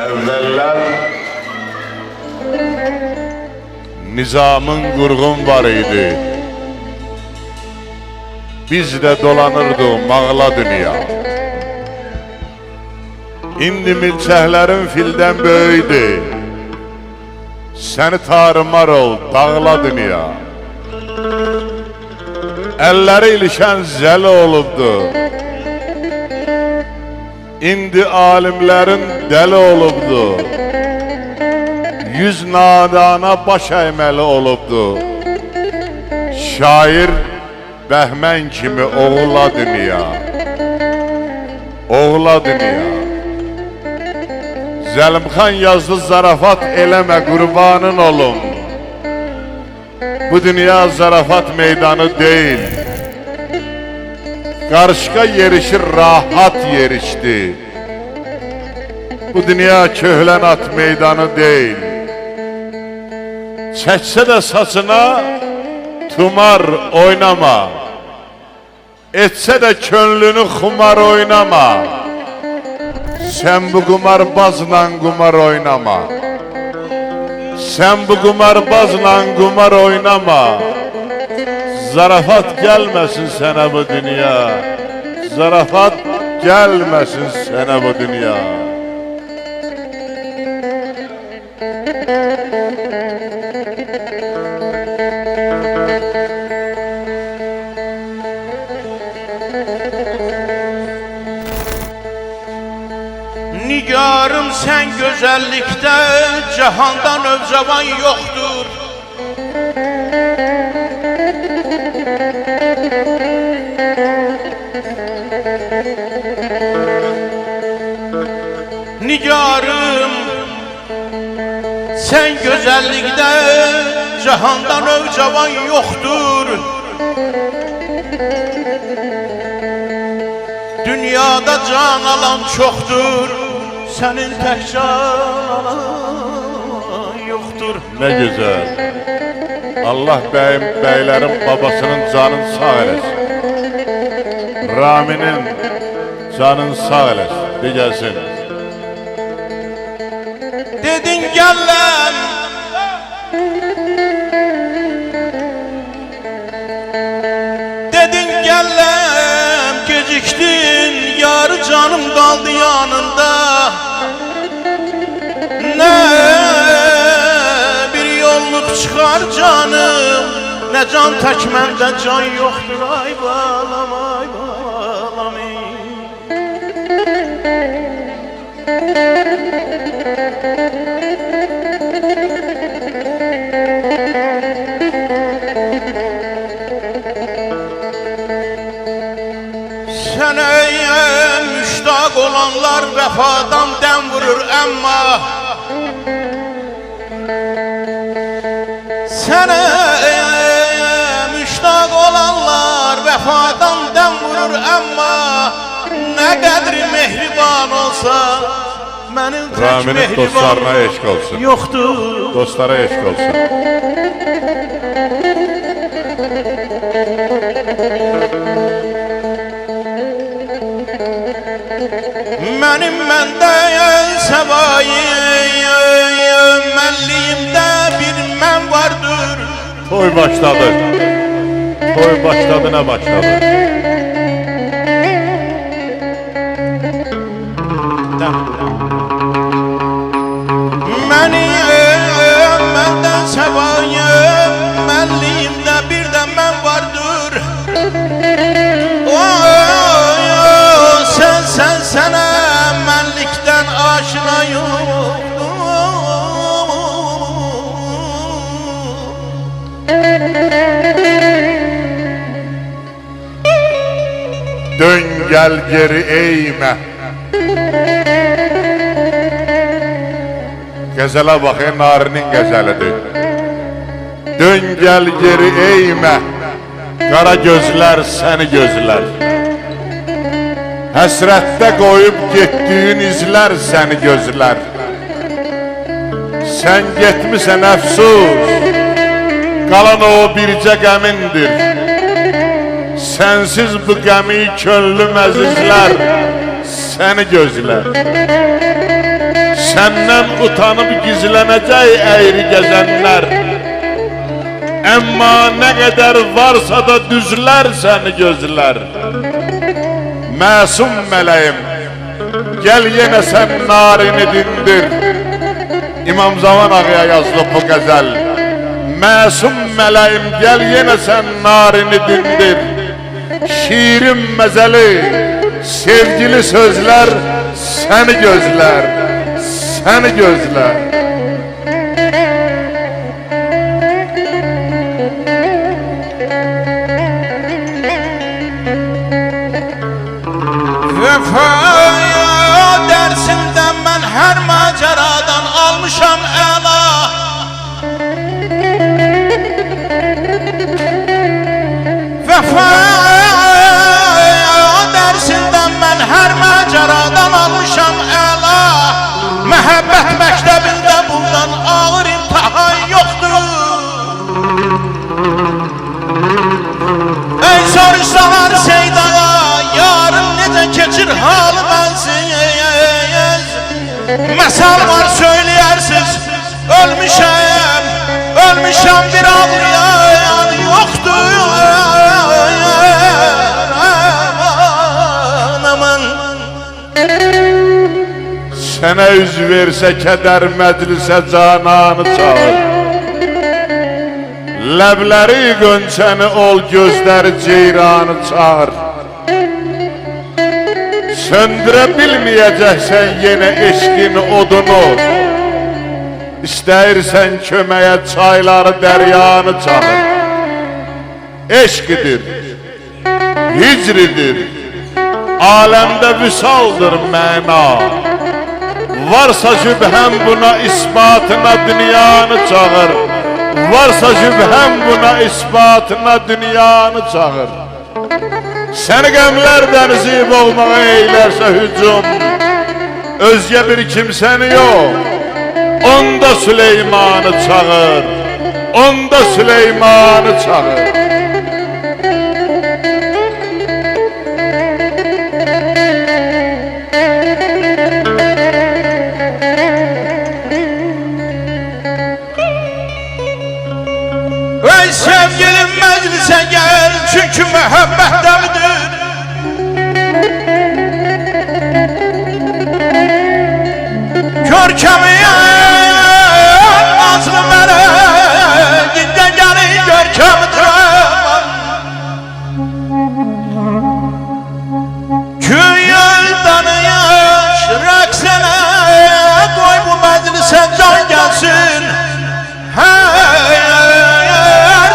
Evveller nizamın qurğun var idi. Biz de dolanırdıq mağla dünya. İndi milçəklərin fildən böyüdü. Səni tarımar ol, dağla dünya. Əlləri ilişən zəli olubdu. İndi alimlərin dəli olubdu. Yüz nadana baş əyməli olubdu. Şair Bəhmən kimi oğula dünya. Oğula dünya. Zəlimxan yazdı zarafat eləmə qurbanın olum. Bu dünya zarafat meydanı deyil. Qarışqa yerişir rahat yerişdi. Bu dünya köhlən at meydanı deyil. Çəksə də saçına tumar oynama. Etsə də könlünü xumar oynama. Sən bu qumarbazla qumar oynama. Sən bu qumarbazla qumar oynama. Zarafat gəlməsin sənə bu dünya. Zarafat gəlməsin sənə bu dünya. Nigarım sen güzellikte, cahandan övcavan yoktur. Nigarım sen güzellikte, cahandan övcavan yoktur. Dünyada can alan çoktur, senin tek can alan yoktur. Ne güzel. Allah bəyim, bəylərin babasının canını sağ eləsin. Raminin canını sağ eləsin. De gəlsin. Dedin gel lan, dedin gel lan, geciktin, yarı canım kaldı yanında. Ne bir yolluk çıkar canım, ne can tek mende can yoktur. Ay balam, ay balam. Seneye müştak olanlar vefadan dem vurur ama seneye müştak olanlar vefadan dem vurur ama ne kadri mehriban olsa benim tek Raminin dostlarına eşk olsun. yoktur. Dostlara eşk olsun. Benim mende sevayım, mənliyimdə bir mən vardır. Toy başladı. Toy başladı, ne başladı? Məndən sevayım, mənliyimdə bir də mən vardır. Sənə mənlikdən aşina Dön gel geri eğme. Gəzələ bax, Narinin qəzəlidir. Dön gel geri eğme. Qara gözlər səni gözlər. Həsrətdə qoyub getdiyin izlər səni gözlər. Sən getmisən əfsus, qalan o bircə qəmindir. Sensiz bu gəmi könlüm əzizlər səni gözlər. Senden utanıp gizlenecek eğri gezenler. Ama ne kadar varsa da düzler seni gözler. Masum meleğim, gel yine sen narini dindir. İmam Zaman Ağa'ya yazılı bu gazel. Masum meleğim, gel yine sen narini dindir. Şiirin mezeli, sevgili sözler seni gözler, seni gözler. Vefaya dersinden ben her maceradan almışam ela. Vefaya dersinden ben her maceradan almışam ela. Mehabbet mektebinde bundan ağır imtihan yoktur. Ey soruşsalar Seydağa, yarın necə keçir halı bensiz. Məsal var söyleyersiz, ölmüşəm, ölmüşəm bir ağlayan yoktur. Aman. Sənə üz versə kədər məclisə cananı çağır. Ləbləri gönçəni ol, gözləri ceyranı çağır. Söndürə bilməyəcəksən yenə eşqin odunu. İstəyirsən köməyə çayları, dəryanı çağır. Eşqidir, hicridir, aləmdə vüsaldır məna. Varsa şübhəm buna isbatına dünyanı çağır. Varsa şübhəm buna isbatına dünyanı çağır. Səni qəmlər dənizi boğmağa eylərsə hücum, özgə bir kimsəni yox, onda Süleymanı çağır, onda Süleymanı çağır. Ey sevgilim meclise gel, çünkü mühabbet demidir. Görkemi azlı melek, gidden gelin görkemidir. Köyelden yaş reksene, koy bu meclise can gelsin. Her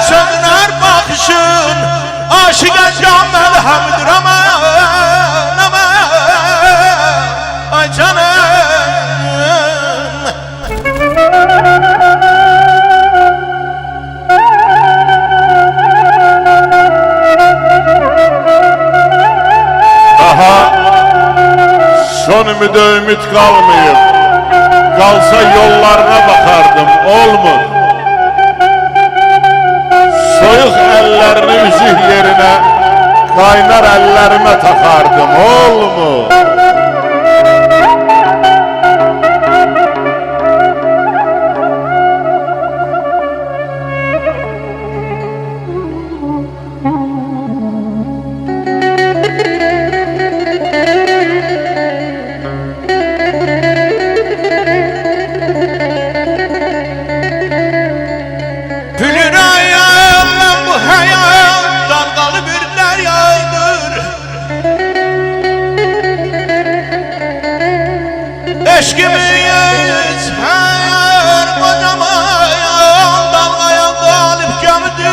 sözün her bakışın aşığa can melhemdir aman aman. Ay canım. Daha son ümit kalmayıp, kalsa yollarına bakardım, olmur. Soyuq əllərini üzük yerine, kaynar əllərime takardım, olmur. Eşkimiz her kocaman dalgaya dalip gömdü.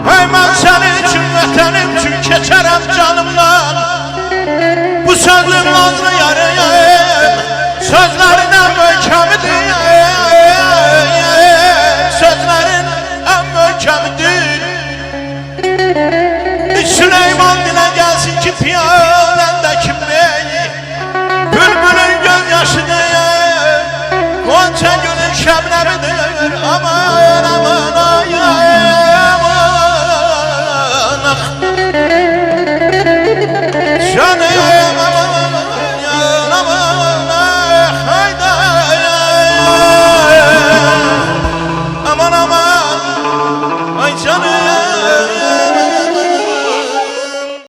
Hey ben senin için vətənim için keçerem canımdan. Bu sözün nazlı yarıyım, sözlerine möhkemidir.